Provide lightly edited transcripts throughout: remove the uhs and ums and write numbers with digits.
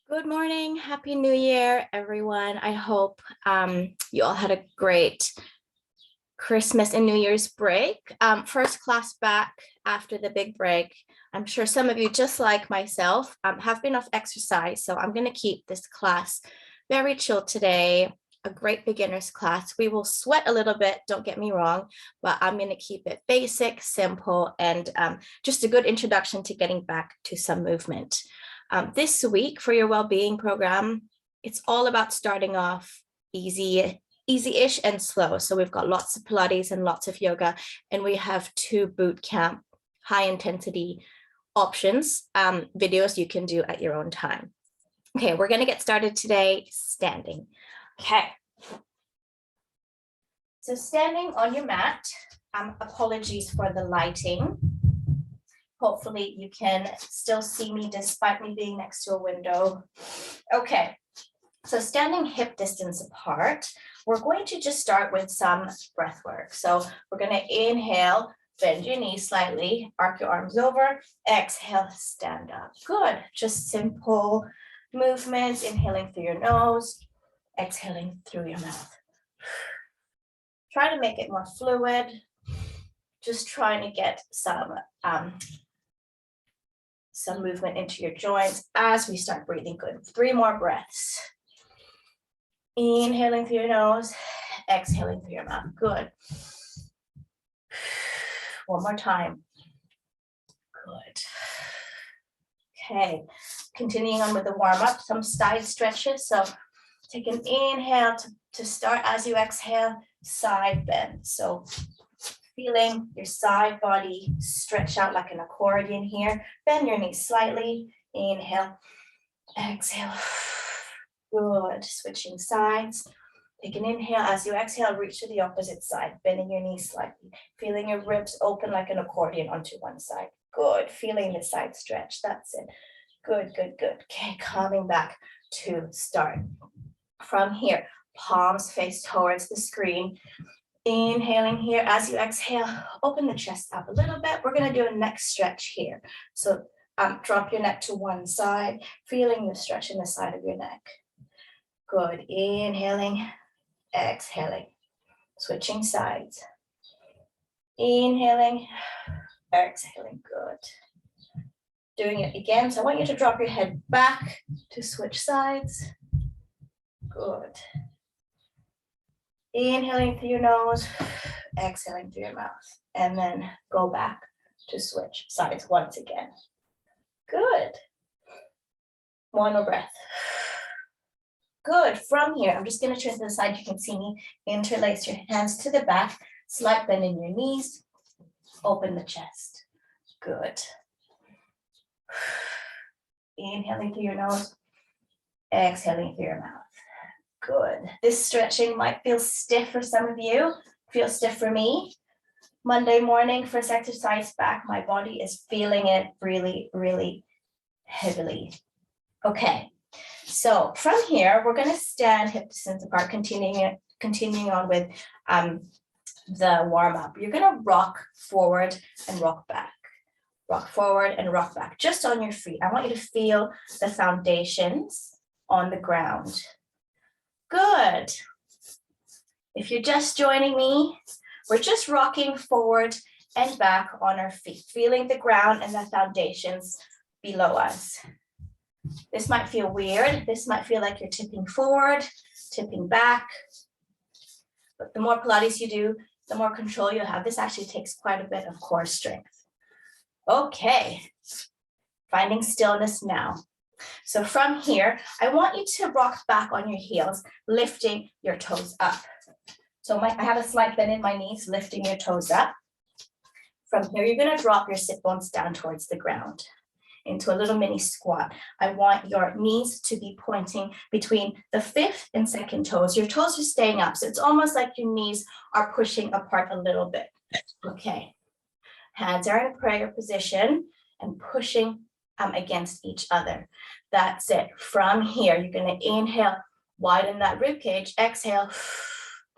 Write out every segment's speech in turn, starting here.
Good morning. Happy New Year, everyone. I hope you all had a great Christmas and New Year's break. First class back after the big break. I'm sure some of you, just like myself, have been off exercise. So I'm going to keep this class very chill today. A great beginner's class. We will sweat a little bit, don't get me wrong, but I'm going to keep it basic, simple, and just a good introduction to getting back to some movement. This week for your well-being program, it's all about starting off easy-ish and slow. So we've got lots of Pilates and lots of yoga, and we have 2 boot camp high intensity options, videos you can do at your own time. Okay, we're going to get started today standing. Okay. So standing on your mat, apologies for the lighting. Hopefully you can still see me despite me being next to a window. Okay, so standing hip distance apart, we're going to just start with some breath work. So we're going to inhale, bend your knees slightly, arc your arms over, exhale, stand up. Good, just simple movements, inhaling through your nose, exhaling through your mouth. Try to make it more fluid, just trying to get some movement into your joints as we start breathing. Good. 3 more breaths. Inhaling through your nose, exhaling through your mouth. Good. One more time. Good. Okay. Continuing on with the warm-up, some side stretches. So take an inhale to start as you exhale, side bend. So feeling your side body stretch out like an accordion here. Bend your knees slightly. Inhale, exhale. Good. Switching sides. Take an inhale. As you exhale, reach to the opposite side, bending your knees slightly. Feeling your ribs open like an accordion onto one side. Good. Feeling the side stretch. That's it. Good, good, good. Okay, coming back to start. From here, palms face towards the screen. Inhaling here. As you exhale, open the chest up a little bit. We're going to do a neck stretch here. So drop your neck to one side, feeling the stretch in the side of your neck. Good. Inhaling, exhaling, switching sides. Inhaling, exhaling. Good. Doing it again. So I want you to drop your head back to switch sides. Good. Inhaling through your nose, exhaling through your mouth, and then go back to switch sides once again. Good. One more breath. Good. From here, I'm just going to turn to the side. You can see me. Interlace your hands to the back, slight bend in your knees, open the chest. Good. Inhaling through your nose, exhaling through your mouth. Good. This stretching might feel stiff for some of you. Feels stiff for me. Monday morning, first exercise back, my body is feeling it really, really heavily. Okay. So from here, we're going to stand hip distance apart, continuing on with the warm-up. You're going to rock forward and rock back. Rock forward and rock back, just on your feet. I want you to feel the foundations on the ground. Good. If you're just joining me, we're just rocking forward and back on our feet, feeling the ground and the foundations below us. This might feel weird. This might feel like you're tipping forward, tipping back. But the more Pilates you do, the more control you'll have. This actually takes quite a bit of core strength. Okay. Finding stillness now. So from here, I want you to rock back on your heels, lifting your toes up. So I have a slight bend in my knees, lifting your toes up. From here, you're going to drop your sit bones down towards the ground into a little mini squat. I want your knees to be pointing between the 5th and 2nd toes. Your toes are staying up, so it's almost like your knees are pushing apart a little bit. Okay. Hands are in a prayer position and pushing against each other. That's it. From here, you're going to inhale, widen that rib cage. Exhale,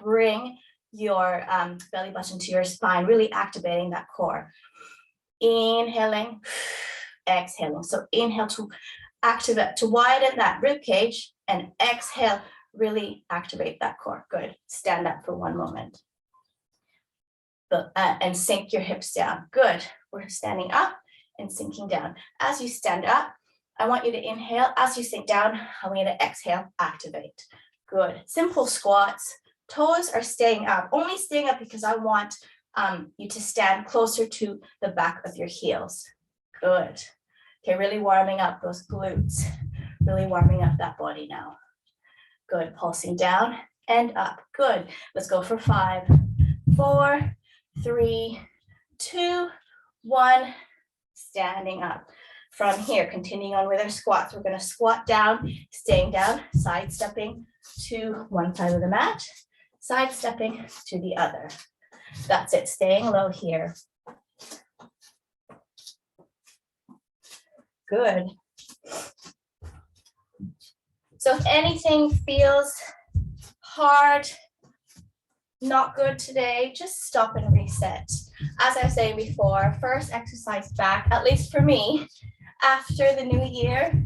bring your belly button to your spine, really activating that core. Inhaling, exhaling. So inhale to activate, to widen that rib cage, and exhale, really activate that core. Good. Stand up for one moment. And sink your hips down. Good. We're standing up and sinking down. As you stand up, I want you to inhale. As you sink down, I want you to exhale, activate. Good. Simple squats. Toes are staying up. Only staying up because I want you to stand closer to the back of your heels. Good. Okay, really warming up those glutes. Really warming up that body now. Good. Pulsing down and up. Good. Let's go for 5, 4, 3, 2, 1. Standing up. From here, continuing on with our squats, we're going to squat down, staying down, sidestepping to one side of the mat, sidestepping to the other. That's it, staying low here. Good. So if anything feels hard, not good today, just stop and reset. As I was saying before, first exercise back, at least for me, after the new year,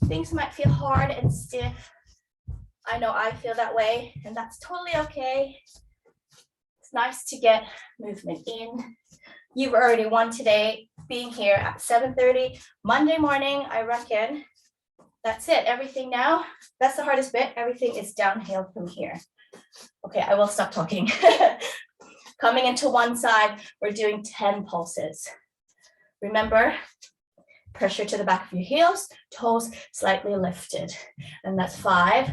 things might feel hard and stiff. I know I feel that way, and that's totally okay. It's nice to get movement in. You've already won today, being here at 7:30 Monday morning. I reckon that's it. Everything now, that's the hardest bit. Everything is downhill from here. Okay, I will stop talking. Coming into one side, we're doing 10 pulses. Remember, pressure to the back of your heels, toes slightly lifted. And that's 5,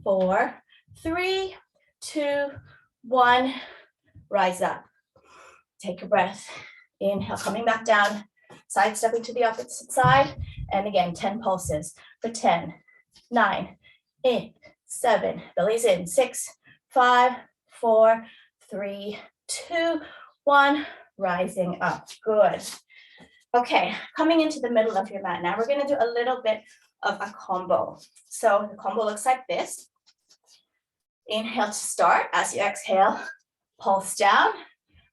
4, 3, 2, 1. Rise up. Take a breath. Inhale, coming back down, side stepping to the opposite side. And again, 10 pulses for 10, 9, 8, 7, bellies in, 6, 5, 4, 3, 2, 1. Rising up. Good. Okay, coming into the middle of your mat. Now we're going to do a little bit of a combo. So the combo looks like this. Inhale to start. As you exhale, pulse down.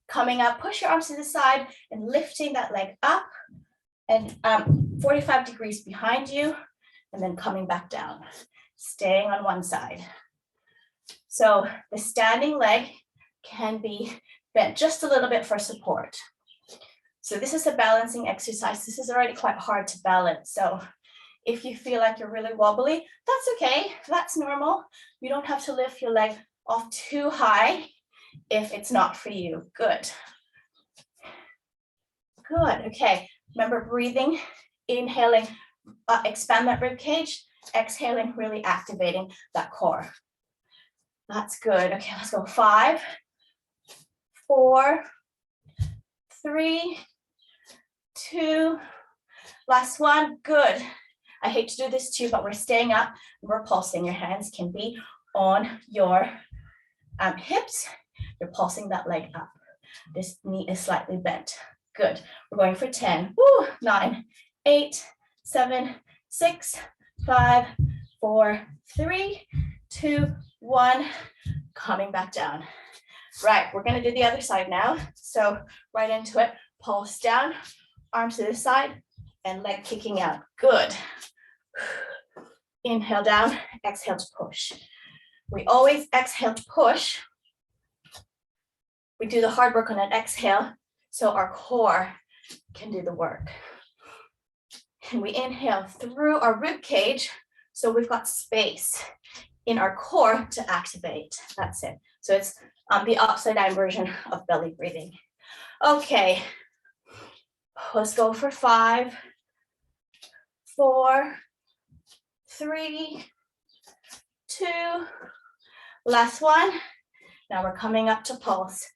Coming up, push your arms to the side and lifting that leg up and 45 degrees behind you, and then coming back down, staying on one side. So the standing leg can be bent just a little bit for support. So this is a balancing exercise. This is already quite hard to balance. So if you feel like you're really wobbly, that's okay. That's normal. You don't have to lift your leg off too high if it's not for you. Good. Good. Okay. Remember breathing, inhaling, expand that rib cage, exhaling, really activating that core. That's good. Okay, let's go. 5, 4, 3, 2, last one. Good. I hate to do this too, but we're staying up. We're pulsing. Your hands can be on your hips. You're pulsing that leg up. This knee is slightly bent. Good. We're going for 10. Woo, 9, 8, 7, 6, 5, 4, 3, 2, 1. Coming back down. Right, we're going to do the other side now. So right into it. Pulse down, arms to the side, and leg kicking out. Good. Inhale down, exhale to push. We always exhale to push. We do the hard work on an exhale so our core can do the work. And we inhale through our rib cage so we've got space in our core to activate. That's it. So it's the upside down version of belly breathing. Okay, let's go for 5, 4, 3, 2, last one. Now we're coming up to pulse,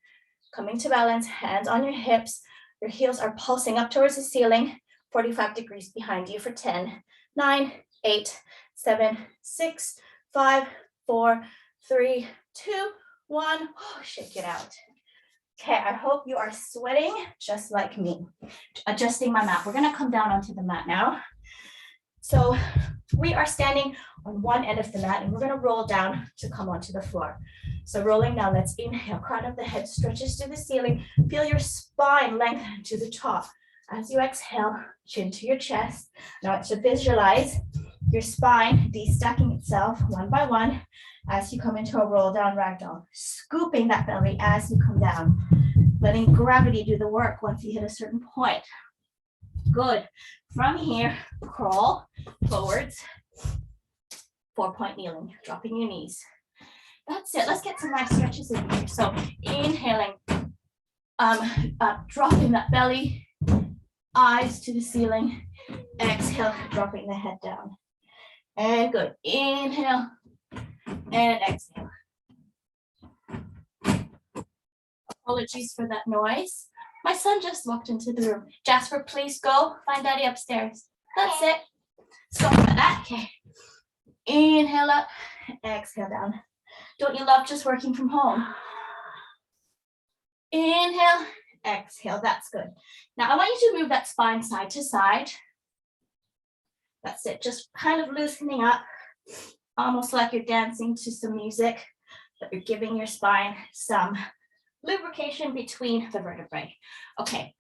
coming to balance, hands on your hips. Your heels are pulsing up towards the ceiling, 45 degrees behind you for 10, 9, 8, 7, 6, 5, 4, 3, 2, 1. Oh, shake it out. Okay, I hope you are sweating just like me. Adjusting my mat. We're going to come down onto the mat now. So we are standing on one end of the mat and we're going to roll down to come onto the floor. So rolling down, let's inhale. Crown of the head stretches to the ceiling. Feel your spine lengthen to the top. As you exhale, chin to your chest. Now I want you to visualize your spine de-stacking itself one by one as you come into a roll down ragdoll, scooping that belly as you come down, letting gravity do the work once you hit a certain point. Good. From here, crawl forwards, 4-point kneeling, dropping your knees. That's it. Let's get some nice stretches in here. So inhaling, dropping that belly, eyes to the ceiling. Exhale, dropping the head down. And good. Inhale and exhale. Apologies for that noise. My son just walked into the room. Jasper, please go find Daddy upstairs. That's it. Let's go for that. Okay. Inhale up, exhale down. Don't you love just working from home? Inhale, exhale. That's good. Now I want you to move that spine side to side. That's it. Just kind of loosening up, almost like you're dancing to some music, but you're giving your spine some lubrication between the vertebrae. Okay,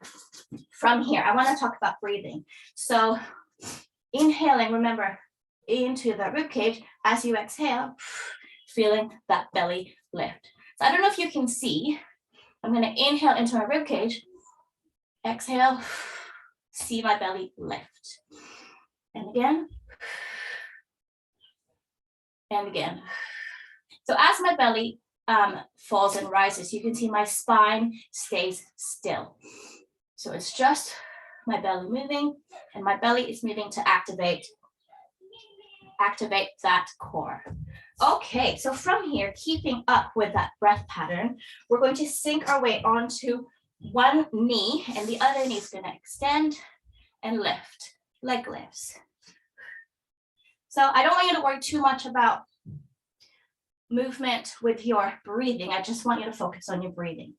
from here, I want to talk about breathing. So inhaling, remember, into the rib cage. As you exhale, feeling that belly lift. So I don't know if you can see. I'm going to inhale into my rib cage. Exhale, see my belly lift. And again. And again. So as my belly falls and rises, you can see my spine stays still. So it's just my belly moving, and my belly is moving to activate that core. Okay, so from here, keeping up with that breath pattern, we're going to sink our way onto one knee, and the other knee is going to extend and lift, leg lifts. So I don't want you to worry too much about movement with your breathing. I just want you to focus on your breathing.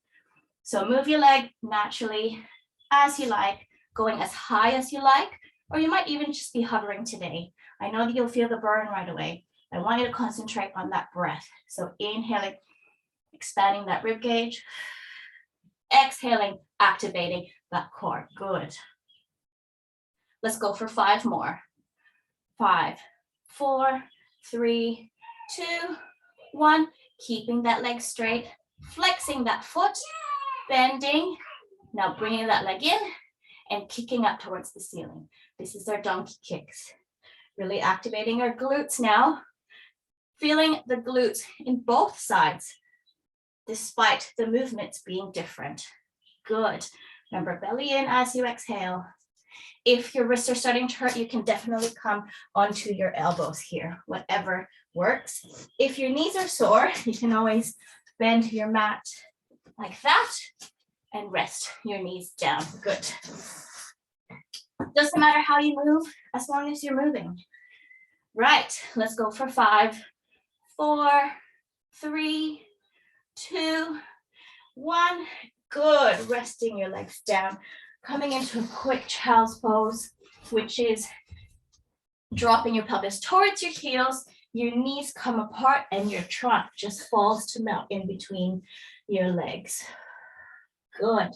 So move your leg naturally as you like, going as high as you like, or you might even just be hovering today. I know that you'll feel the burn right away. I want you to concentrate on that breath. So inhaling, expanding that rib cage. Exhaling, activating that core. Good. Let's go for 5 more. 5, 4, 3, 2, 1. Keeping that leg straight, flexing that foot, bending. Now bringing that leg in and kicking up towards the ceiling. This is our donkey kicks. Really activating our glutes now. Feeling the glutes in both sides, despite the movements being different. Good. Remember, belly in as you exhale. If your wrists are starting to hurt, you can definitely come onto your elbows here, whatever works. If your knees are sore, you can always bend your mat like that and rest your knees down. Good. Doesn't matter how you move, as long as you're moving. Right, let's go for 5, 4, 3, 2, 1. Good. Resting your legs down. Coming into a quick child's pose, which is dropping your pelvis towards your heels. Your knees come apart and your trunk just falls to melt in between your legs. Good.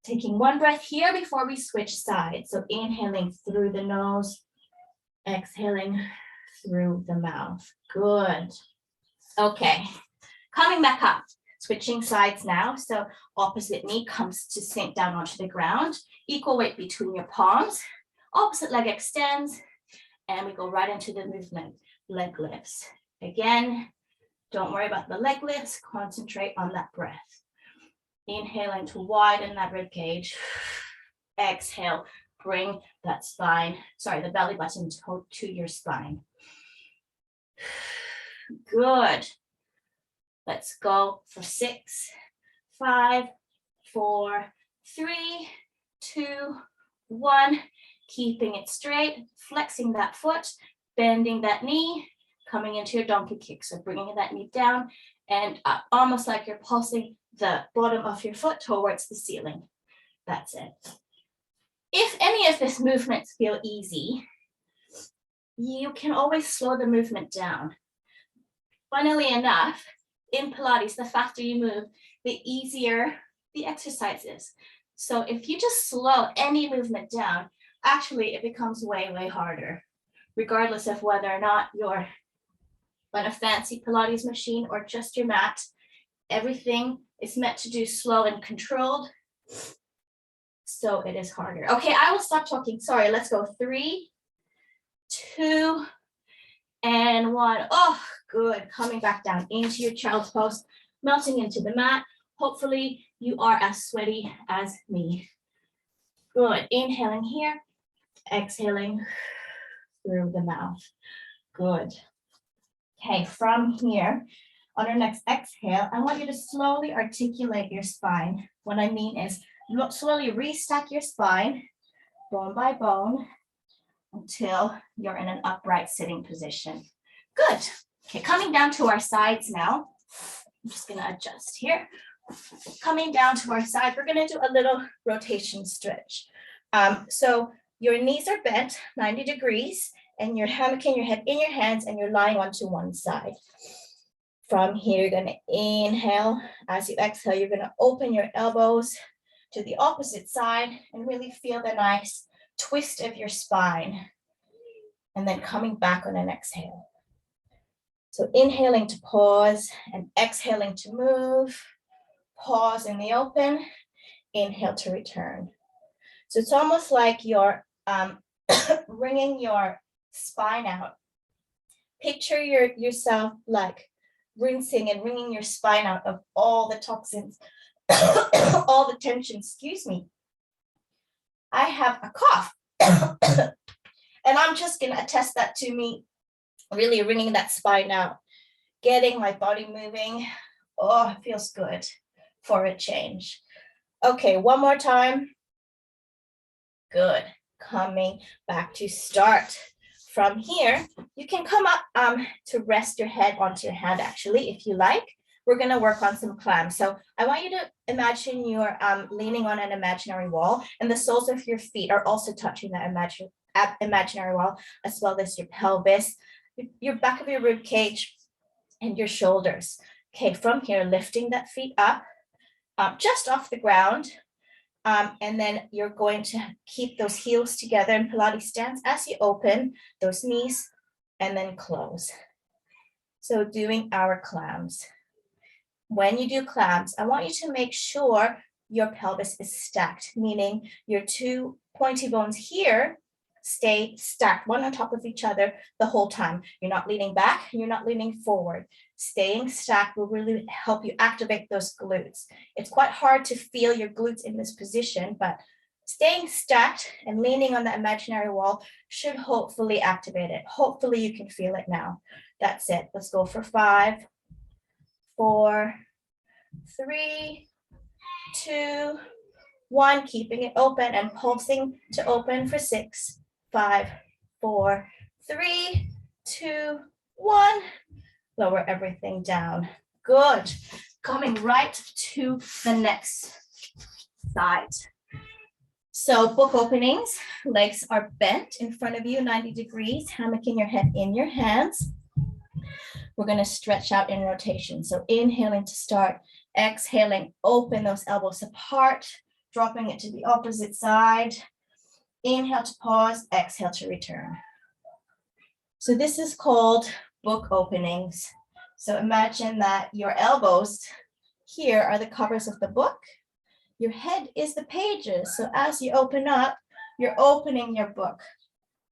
Taking one breath here before we switch sides. So inhaling through the nose, exhaling through the mouth. Good. Okay, coming back up, switching sides now. So opposite knee comes to sink down onto the ground, equal weight between your palms. Opposite leg extends, and we go right into the movement, leg lifts. Again, don't worry about the leg lifts, concentrate on that breath. Inhaling to widen that rib cage. Exhale, bring that spine, the belly button to your spine. Good. Let's go for 6, 5, 4, 3, 2, 1. Keeping it straight, flexing that foot, bending that knee, coming into your donkey kick. So bringing that knee down and up, almost like you're pulsing the bottom of your foot towards the ceiling. That's it. If any of these movements feel easy, you can always slow the movement down. Funnily enough, in Pilates, the faster you move, the easier the exercise is. So if you just slow any movement down, actually it becomes way, way harder, regardless of whether or not you're on a fancy Pilates machine or just your mat. Everything is meant to do slow and controlled. So it is harder. Okay, I will stop talking. Sorry, let's go. 3, 2, and 1. Oh, good. Coming back down into your child's pose, melting into the mat. Hopefully you are as sweaty as me. Good. Inhaling here, exhaling through the mouth. Good. Okay, from here, on our next exhale, I want you to slowly articulate your spine. What I mean is slowly restack your spine, bone by bone, until you're in an upright sitting position. Good. Okay, coming down to our sides now. I'm just going to adjust here. Coming down to our side, we're going to do a little rotation stretch. So your knees are bent 90 degrees, and you're hammocking your head in your hands, and you're lying onto one side. From here, you're going to inhale. As you exhale, you're going to open your elbows to the opposite side and really feel the nice twist of your spine. And then coming back on an exhale. So inhaling to pause and exhaling to move. Pause in the open. Inhale to return. So it's almost like you're wringing your spine out. Picture yourself like rinsing and wringing your spine out of all the toxins, all the tension, excuse me. I have a cough. And I'm just going to attest that to me really wringing that spine out, getting my body moving. Oh, it feels good for a change. Okay, one more time. Good. Coming back to start. From here, you can come up to rest your head onto your hand, actually, if you like. We're going to work on some clams. So I want you to imagine you're leaning on an imaginary wall, and the soles of your feet are also touching that imaginary wall, as well as your pelvis, your back of your rib cage, and your shoulders. Okay, from here, lifting that feet up, just off the ground. And then you're going to keep those heels together in Pilates stance as you open those knees and then close. So doing our clams. When you do clams, I want you to make sure your pelvis is stacked, meaning your two pointy bones here stay stacked, one on top of each other the whole time. You're not leaning back, you're not leaning forward. Staying stacked will really help you activate those glutes. It's quite hard to feel your glutes in this position, but staying stacked and leaning on the imaginary wall should hopefully activate it. Hopefully you can feel it now. That's it. Let's go for 5, 4, 3, 2, 1. Keeping it open and pulsing to open for 6, 5, 4, 3, 2, 1. Lower everything down. Good. Coming right to the next side. So book openings, legs are bent in front of you, 90 degrees, hammocking your head in your hands. We're going to stretch out in rotation. So inhaling to start, exhaling, open those elbows apart, dropping it to the opposite side. Inhale to pause, exhale to return. So this is called book openings. So imagine that your elbows here are the covers of the book. Your head is the pages. So as you open up, you're opening your book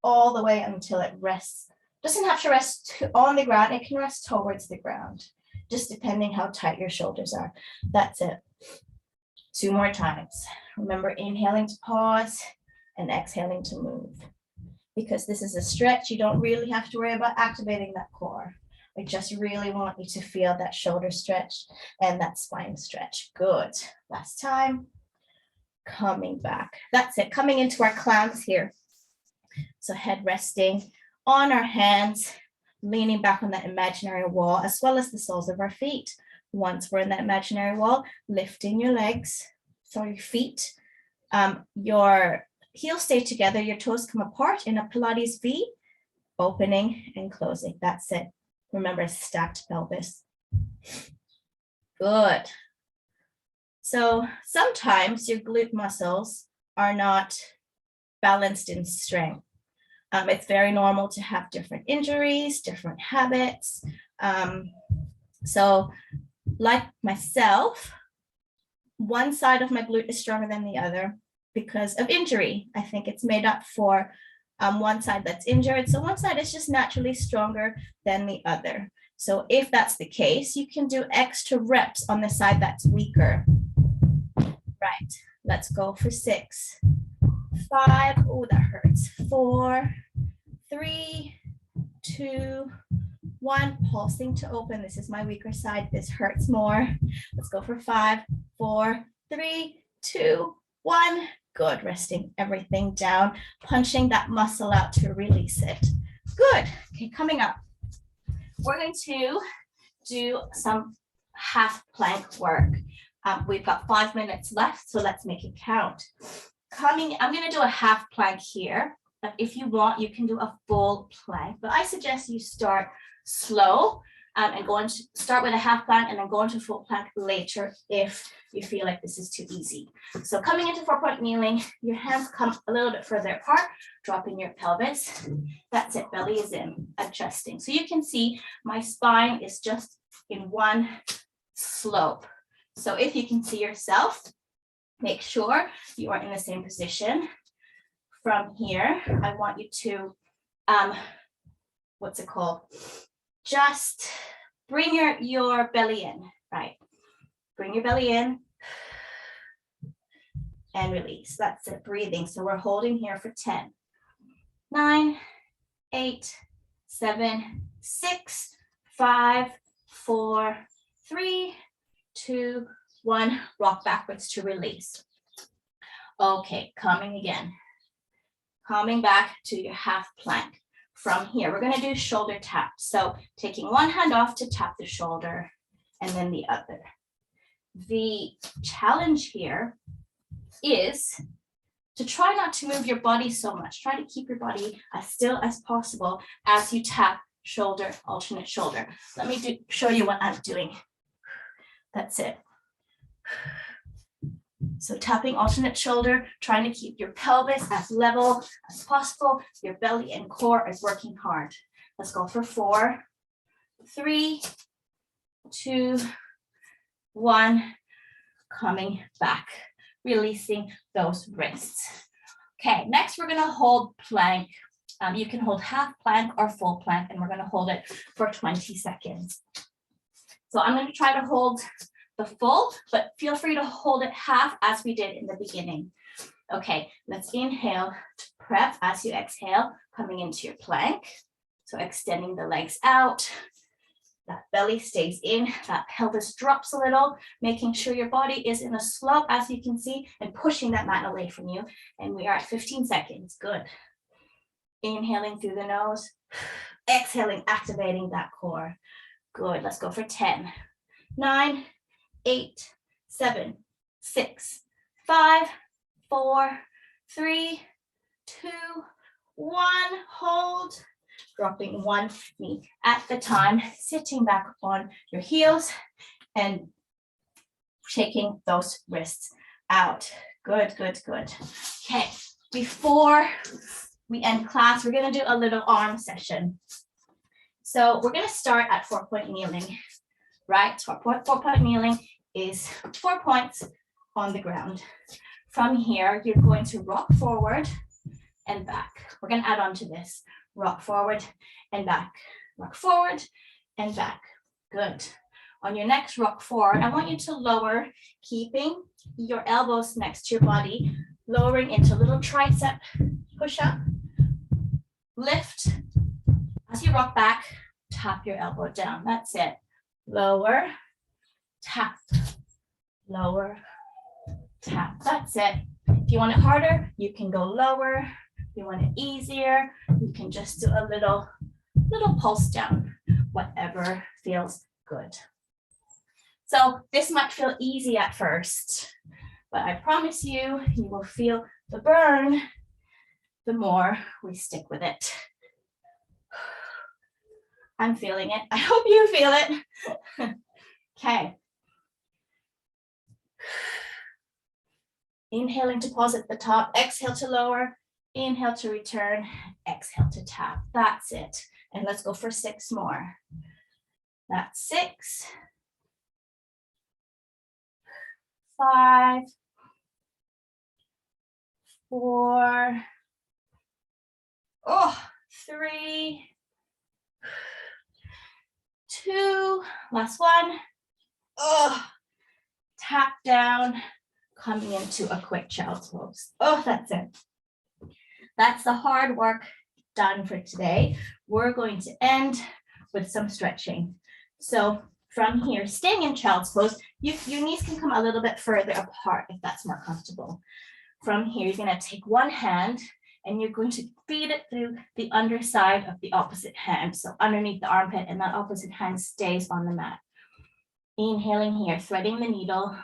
all the way until it rests. Doesn't have to rest on the ground. It can rest towards the ground, just depending how tight your shoulders are. That's it. 2 more times. Remember, inhaling to pause and exhaling to move. Because this is a stretch, you don't really have to worry about activating that core. I just really want you to feel that shoulder stretch and that spine stretch. Good. Last time. Coming back. That's it. Coming into our clams here. So head resting on our hands, leaning back on that imaginary wall, as well as the soles of our feet. Once we're in that imaginary wall, lifting your legs, your feet. Your heels stay together, your toes come apart in a Pilates V, opening and closing. That's it. Remember, stacked pelvis. Good. So sometimes your glute muscles are not balanced in strength. It's very normal to have different injuries, different habits. So like myself, one side of my glute is stronger than the other because of injury. I think it's made up for one side that's injured. So one side is just naturally stronger than the other. So if that's the case, you can do extra reps on the side that's weaker. Right, let's go for 6, 5, oh, that hurts. 4, 3, 2, 1, pulsing to open. This is my weaker side. This hurts more. Let's go for 5, 4, 3, 2, 1. Good, resting everything down, punching that muscle out to release it. Good, okay, coming up. We're going to do some half plank work. We've got 5 minutes left, so let's make it count. I'm going to do a half plank here. But if you want, you can do a full plank. But I suggest you start slow and start with a half plank and then go into full plank later if you feel like this is too easy. So coming into 4-point kneeling, your hands come a little bit further apart, dropping your pelvis. That's it, belly is in, adjusting. So you can see my spine is just in one slope. So if you can see yourself, make sure you are in the same position. From here, I want you to, just bring your belly in, right? Bring your belly in and release. That's it, breathing. So we're holding here for 10, 9, 8, 7, 6, 5, 4, 3, 2, 1. Rock backwards to release. Okay, coming again. Coming back to your half plank. From here, we're going to do shoulder tap. So taking one hand off to tap the shoulder and then the other. The challenge here is to try not to move your body so much. Try to keep your body as still as possible as you tap shoulder, alternate shoulder. Let me show you what I'm doing. That's it. So tapping alternate shoulder, trying to keep your pelvis as level as possible. Your belly and core is working hard. Let's go for 4, 3, 2, 1. Coming back, releasing those wrists. Okay, next we're going to hold plank. You can hold half plank or full plank, and we're going to hold it for 20 seconds. So I'm going to try to hold the full, but feel free to hold it half as we did in the beginning. Okay, let's inhale to prep as you exhale, coming into your plank. So extending the legs out, that belly stays in, that pelvis drops a little, making sure your body is in a slope as you can see and pushing that mat away from you. And we are at 15 seconds, good. Inhaling through the nose, exhaling, activating that core. Good, let's go for 10, 9, 8, 7, 6, 5, 4, 3, 2, 1. Hold, dropping one knee at the time, sitting back on your heels and shaking those wrists out. Good, good, good. Okay, before we end class, we're going to do a little arm session. So we're going to start at 4-point kneeling. Right, 4-point kneeling is 4 points on the ground. From here, you're going to rock forward and back. We're going to add on to this. Rock forward and back. Rock forward and back. Good. On your next rock forward, I want you to lower, keeping your elbows next to your body, lowering into a little tricep push up. Lift. As you rock back, tap your elbow down. That's it. Lower, tap, lower, tap. That's it. If you want it harder, you can go lower. If you want it easier, you can just do a little pulse down, whatever feels good. So this might feel easy at first, but I promise you, you will feel the burn the more we stick with it. I'm feeling it. I hope you feel it. Okay. Inhaling to pause at the top, exhale to lower, inhale to return, exhale to tap. That's it. And let's go for 6 more. That's 6, 5, 4, 3, 2, last one. Tap down, coming into a quick child's pose. That's it. That's the hard work done for today. We're going to end with some stretching. So from here, staying in child's pose, your knees can come a little bit further apart if that's more comfortable. From here, you're going to take one hand and you're going to feed it through the underside of the opposite hand. So underneath the armpit, and that opposite hand stays on the mat. Inhaling here, threading the needle,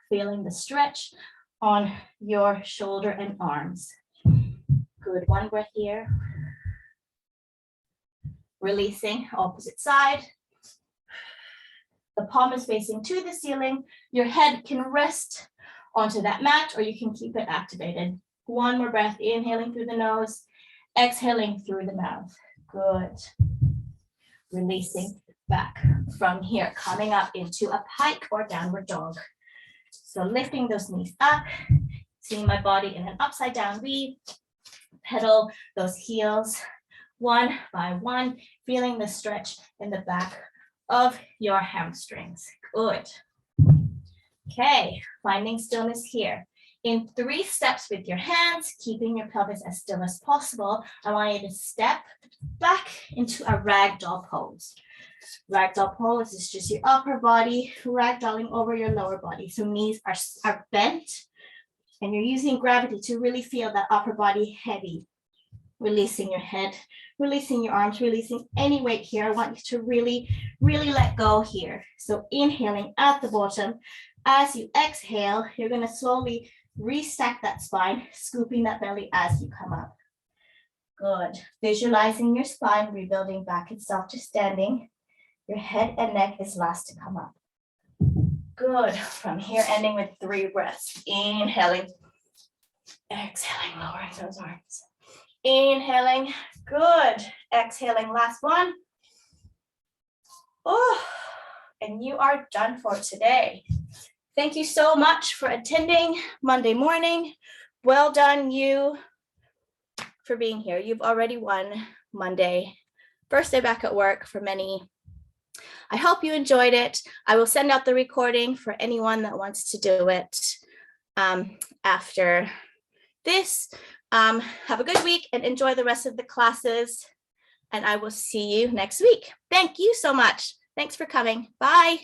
feeling the stretch on your shoulder and arms. Good, one breath here. Releasing, opposite side. The palm is facing to the ceiling. Your head can rest onto that mat, or you can keep it activated. One more breath, inhaling through the nose, exhaling through the mouth. Good. Releasing back from here, coming up into a pike or downward dog. So lifting those knees up, seeing my body in an upside down V, pedal those heels one by one, feeling the stretch in the back of your hamstrings. Good. Okay, finding stillness here. In 3 steps with your hands, keeping your pelvis as still as possible, I want you to step back into a ragdoll pose. Ragdoll pose is just your upper body ragdolling over your lower body. So knees are bent, and you're using gravity to really feel that upper body heavy. Releasing your head, releasing your arms, releasing any weight here. I want you to really, really let go here. So inhaling at the bottom. As you exhale, you're going to slowly restack that spine, scooping that belly as you come up. Good. Visualizing your spine rebuilding back itself to standing. Your head and neck is last to come up. Good. From here, ending with 3 breaths. Inhaling, exhaling, lowering those arms. Inhaling, good. Exhaling, last one. And you are done for today. Thank you so much for attending Monday morning. Well done, you, for being here. You've already won Monday, first day back at work for many. I hope you enjoyed it. I will send out the recording for anyone that wants to do it after this. Have a good week and enjoy the rest of the classes. And I will see you next week. Thank you so much. Thanks for coming. Bye.